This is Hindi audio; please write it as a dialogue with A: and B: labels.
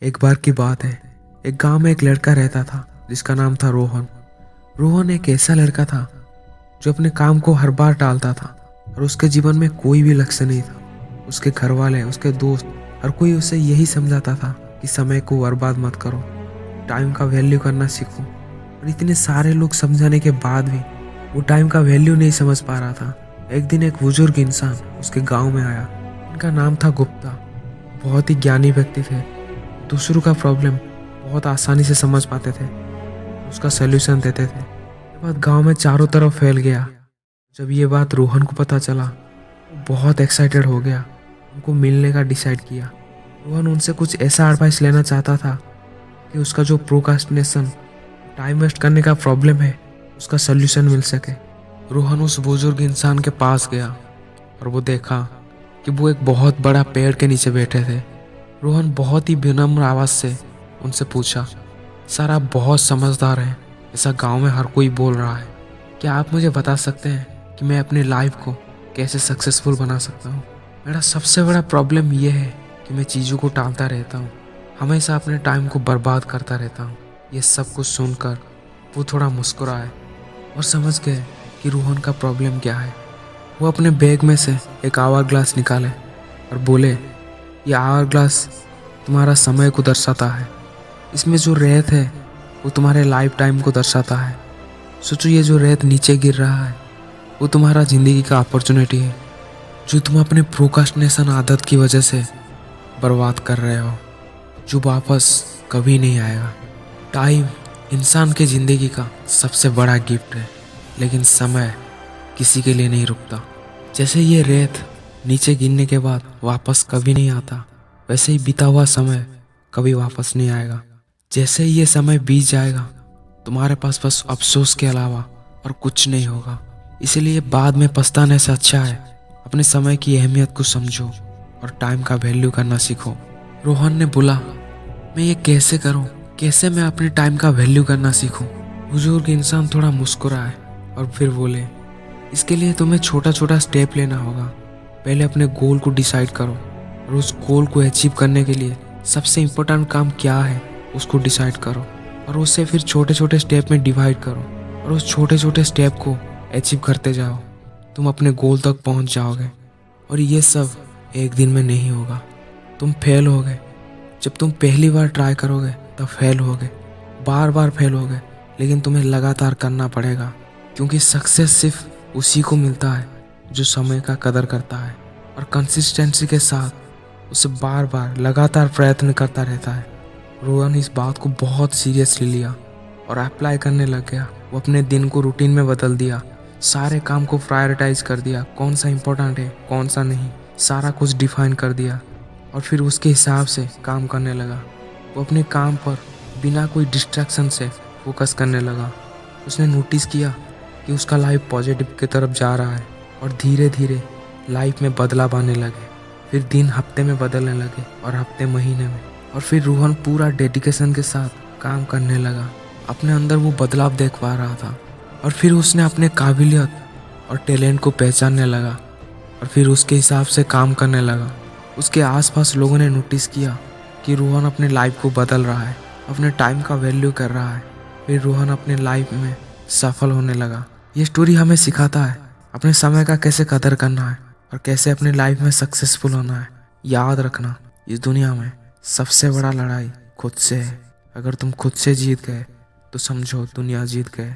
A: एक बार की बात है। एक गांव में एक लड़का रहता था जिसका नाम था रोहन। रोहन एक ऐसा लड़का था जो अपने काम को हर बार टालता था और उसके जीवन में कोई भी लक्ष्य नहीं था। उसके घर वाले, उसके दोस्त, हर कोई उसे यही समझाता था कि समय को बर्बाद मत करो, टाइम का वैल्यू करना सीखो। और इतने सारे लोग समझाने के बाद भी वो टाइम का वैल्यू नहीं समझ पा रहा था। एक दिन एक बुजुर्ग इंसान उसके गांव में आया। उनका नाम था गुप्ता। बहुत ही ज्ञानी व्यक्ति थे। दूसरों का प्रॉब्लम बहुत आसानी से समझ पाते थे, उसका सलूशन देते थे। ये बात गांव में चारों तरफ फैल गया। जब ये बात रोहन को पता चला, वो बहुत एक्साइटेड हो गया। उनको मिलने का डिसाइड किया। रोहन उनसे कुछ ऐसा एडवाइस लेना चाहता था कि उसका जो प्रोक्रास्टिनेशन, टाइम वेस्ट करने का प्रॉब्लम है, उसका सल्यूशन मिल सके। रोहन उस बुजुर्ग इंसान के पास गया और वो देखा कि वो एक बहुत बड़ा पेड़ के नीचे बैठे थे। रोहन बहुत ही विनम्र आवाज से उनसे पूछा, सर आप बहुत समझदार हैं, ऐसा गांव में हर कोई बोल रहा है। क्या आप मुझे बता सकते हैं कि मैं अपनी लाइफ को कैसे सक्सेसफुल बना सकता हूँ? मेरा सबसे बड़ा प्रॉब्लम यह है कि मैं चीज़ों को टालता रहता हूँ, हमेशा अपने टाइम को बर्बाद करता रहता हूँ। ये सब कुछ सुनकर वो थोड़ा मुस्कुराए और समझ गए कि रोहन का प्रॉब्लम क्या है। वो अपने बैग में से एक आवर ग्लास निकाले और बोले, ये आवर ग्लास तुम्हारा समय को दर्शाता है। इसमें जो रेत है वो तुम्हारे लाइफ टाइम को दर्शाता है। सोचो, ये जो रेत नीचे गिर रहा है वो तुम्हारा ज़िंदगी का अपॉर्चुनिटी है जो तुम अपने प्रोक्रास्टिनेशन आदत की वजह से बर्बाद कर रहे हो, जो वापस कभी नहीं आएगा। टाइम इंसान के ज़िंदगी का सबसे बड़ा गिफ्ट है, लेकिन समय किसी के लिए नहीं रुकता। जैसे ये रेत नीचे गिरने के बाद वापस कभी नहीं आता, वैसे ही बीता हुआ समय कभी वापस नहीं आएगा। जैसे ही ये समय बीत जाएगा, तुम्हारे पास बस अफसोस के अलावा और कुछ नहीं होगा। इसीलिए बाद में पछताने से अच्छा है अपने समय की अहमियत को समझो और टाइम का वैल्यू करना सीखो। रोहन ने बोला, मैं ये कैसे करूं? कैसे मैं अपने टाइम का वैल्यू करना सीखूं? बुजुर्ग इंसान थोड़ा मुस्कुराए और फिर बोले, इसके लिए तुम्हें छोटा छोटा स्टेप लेना होगा। पहले अपने गोल को डिसाइड करो और उस गोल को अचीव करने के लिए सबसे इम्पोर्टेंट काम क्या है उसको डिसाइड करो और उससे फिर छोटे छोटे स्टेप में डिवाइड करो और उस छोटे छोटे स्टेप को अचीव करते जाओ। तुम अपने गोल तक पहुंच जाओगे। और ये सब एक दिन में नहीं होगा। तुम फेल होगे। जब तुम पहली बार ट्राई करोगे तब फेल होगे, बार बार फेल होगे, लेकिन तुम्हें लगातार करना पड़ेगा, क्योंकि सक्सेस सिर्फ उसी को मिलता है जो समय का कदर करता है और कंसिस्टेंसी के साथ उसे बार बार लगातार प्रयत्न करता रहता है। रोहन इस बात को बहुत सीरियसली लिया और अप्लाई करने लग गया। वो अपने दिन को रूटीन में बदल दिया, सारे काम को प्रायोरिटाइज कर दिया, कौन सा इम्पोर्टेंट है कौन सा नहीं, सारा कुछ डिफाइन कर दिया और फिर उसके हिसाब से काम करने लगा। वो अपने काम पर बिना कोई डिस्ट्रैक्शन से फोकस करने लगा। उसने नोटिस किया कि उसका लाइफ पॉजिटिव की तरफ जा रहा है और धीरे धीरे लाइफ में बदलाव आने लगे। फिर दिन हफ्ते में बदलने लगे और हफ्ते महीने में, और फिर रोहन पूरा डेडिकेशन के साथ काम करने लगा। अपने अंदर वो बदलाव देख पा रहा था और फिर उसने अपने काबिलियत और टैलेंट को पहचानने लगा और फिर उसके हिसाब से काम करने लगा। उसके आसपास लोगों ने नोटिस किया कि रोहन अपने लाइफ को बदल रहा है, अपने टाइम का वैल्यू कर रहा है। फिर रोहन अपने लाइफ में सफल होने लगा। ये स्टोरी हमें सिखाता है अपने समय का कैसे कदर करना है और कैसे अपनी लाइफ में सक्सेसफुल होना है। याद रखना, इस दुनिया में सबसे बड़ा लड़ाई खुद से है। अगर तुम खुद से जीत गए तो समझो दुनिया जीत गए।